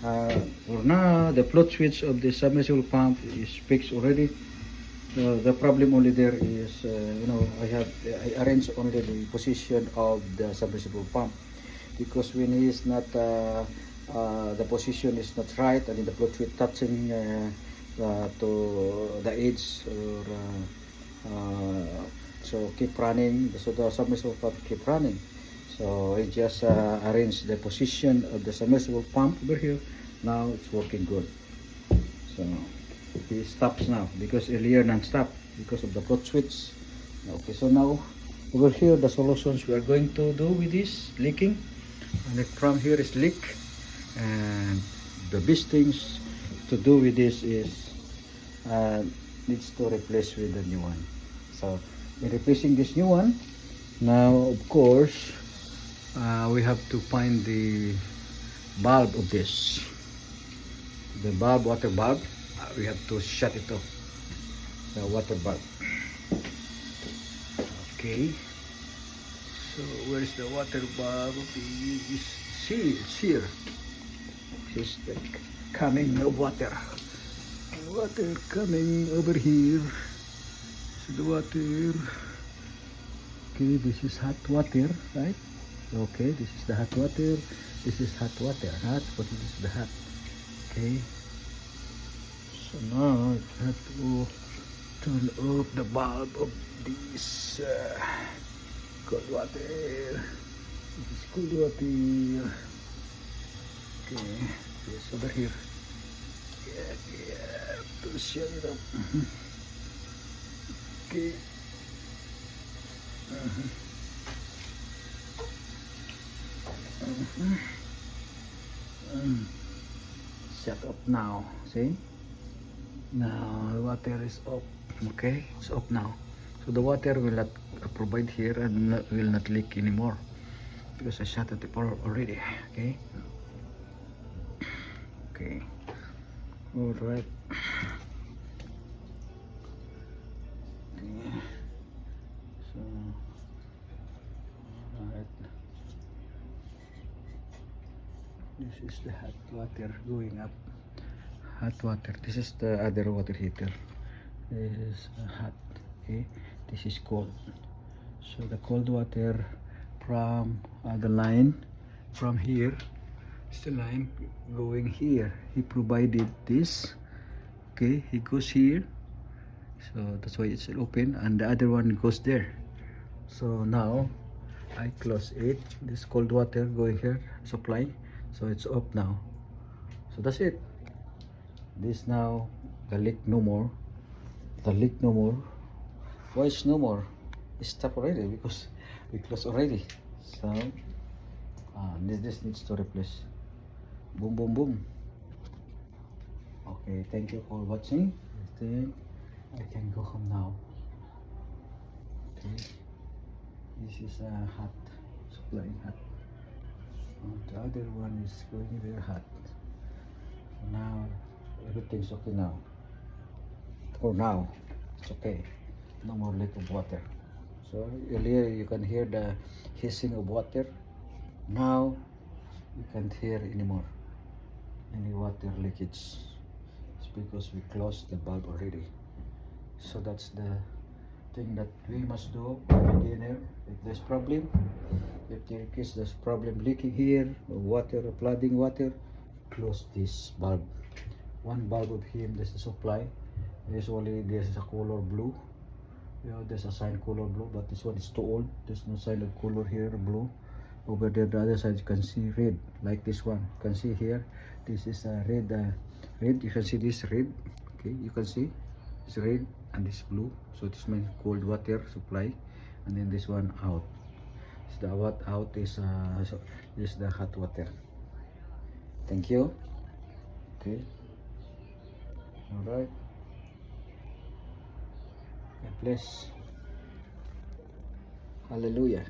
For now, the float switch of the submersible pump is fixed already. The problem only there is, I arrange only the position of the submersible pump, because when he is not, the position is not right, and the float switch touching to the edge, or so keep running, so the submersible pump keep running. So I just arrange the position of the submersible pump over here. Now it's working good. So he stops now, because earlier non-stop because of the float switch. Okay, so now over here the solutions we are going to do with this leaking, and the from here is leak, and the best things to do with this is needs to replace with the new one. So in replacing this new one, now of course we have to find the bulb of this, the bulb, water bulb. We have to shut it off, the water bulb. Okay, so where is the water bulb? See, it's here. It's the coming of water. Water coming over here. So the water. Okay, this is hot water, right? Okay, this is the hot water. This is hot water. Hot, but this is the hot. Okay. So now I have to turn off the bulb of this cold water. This is cold water. Okay, this over here. Yeah, to shut it up. Okay. Shut up now. See? Now the water is off. Okay, it's off now. So the water will not provide here, and will not leak anymore, because I shut it already. Okay. Okay. All right. Okay. So, all right. This is the hot water going up. Hot water. This is the other water heater. This is hot. Okay. This is cold. So the cold water from the line from here is the line going here. He provided this. Okay. He goes here. So that's why it's open, and the other one goes there. So now I close it. This cold water going here supply. So it's off now. So that's it. This now the leak no more. The leak no more. Why is no more? It's stopped already, because we closed already. So this needs to replace. Boom, boom, boom. Okay, thank you for watching. I think I can go home now. Okay, this is hot, supplying hot. The other one is going very hot. So now everything's okay now. For now, it's okay. No more leak of water. So earlier you can hear the hissing of water. Now you can't hear anymore any water leakage. It's because we closed the bulb already. So that's the thing that we must do for beginner. If there's problem, if there is this problem leaking here, water, flooding water, close this bulb. One bulb of him, there's the supply. Usually there's a color blue. There's a sign color blue, but this one is too old. There's no sign of color here, blue. Over there, the other side, you can see red, like this one. You can see here, this is a red. Red. You can see this red. Okay, you can see it's red and this blue. So this means cold water supply, and then this one out. So the what out is the hot water. Thank you. Okay. All right. God bless. Hallelujah.